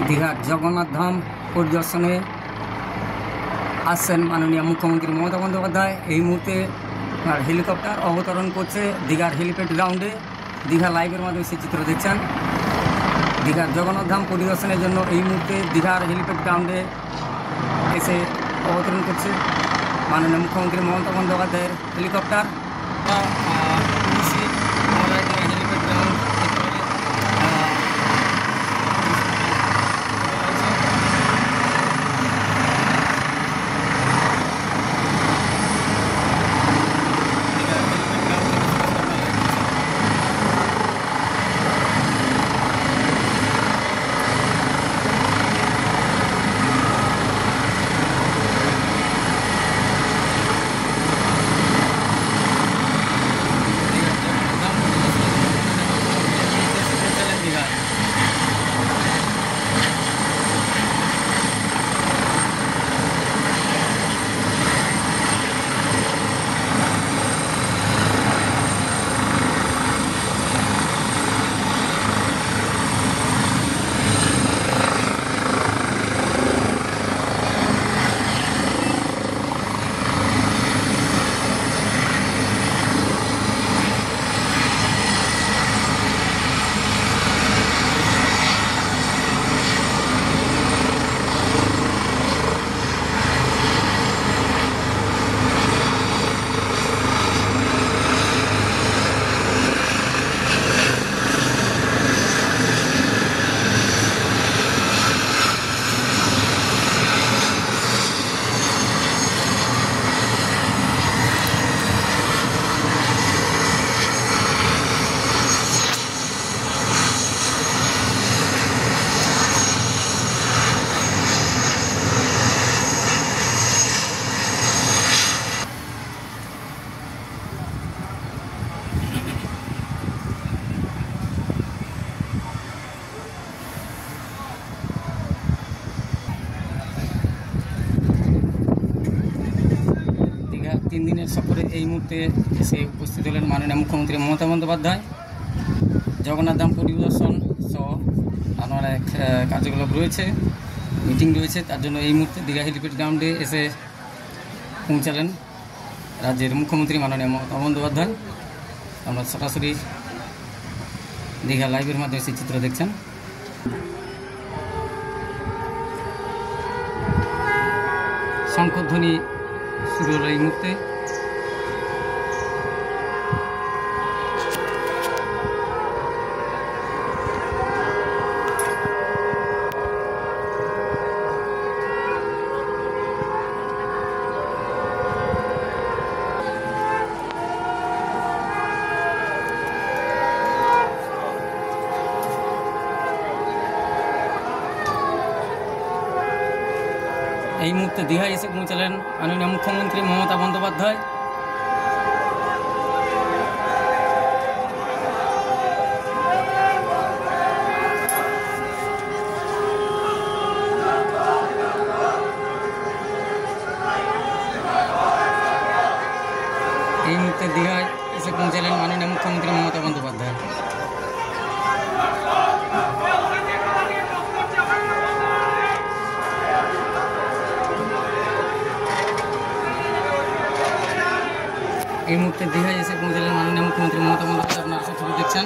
দীঘার জগন্নাথ ধাম পরিদর্শনে আসছেন মাননীয় মুখ্যমন্ত্রী মমতা বন্দ্যোপাধ্যায়। এই মুহূর্তে হেলিকপ্টার অবতরণ করছে দীঘার হেলিপ্যাড গ্রাউন্ডে। দীঘা লাইভের মাধ্যমে সেই চিত্র দেখছেন। দীঘার জগন্নাথ ধাম পরিদর্শনের জন্য এই মুহূর্তে দীঘার হেলিপ্যাড গ্রাউন্ডে এসে অবতরণ করছে মাননীয় মুখ্যমন্ত্রী মমতা বন্দ্যোপাধ্যায়ের হেলিকপ্টার। হেলিপ্যাড গ্রাউন্ড তিন দিনের সফরে এই মুহূর্তে এসে উপস্থিত হলেন মাননীয় মুখ্যমন্ত্রী মমতা বন্দ্যোপাধ্যায়। জগন্নাথ ধাম পরিদর্শন সহ আমার এক কার্যকলাপ রয়েছে, মিটিং রয়েছে, তার জন্য এই মুহূর্তে দীঘা হেলিপ্যাড গ্রাউন্ডে এসে পৌঁছালেন রাজ্যের মুখ্যমন্ত্রী মাননীয় মমতা বন্দ্যোপাধ্যায়। আমরা সরাসরি দীঘা লাইভের মাধ্যমে সেই চিত্র দেখছেন। শঙ্খধ্বনি শুরু হলো এই মুহূর্তে। এই মুহূর্তে দীঘায় এসে পৌঁছালেন মাননীয় মুখ্যমন্ত্রী মমতা বন্দ্যোপাধ্যায়। এই মুহূর্তে দীঘায় এসে পৌঁছালেন মাননীয় মুখ্যমন্ত্রী মমতা বন্দ্যোপাধ্যায়। এই মুহূর্তে দীঘায় এসে পৌঁছালেন মাননীয় মুখ্যমন্ত্রী মমতা বন্দ্যোপাধ্যায়। আপনারা ছবি দেখছেন।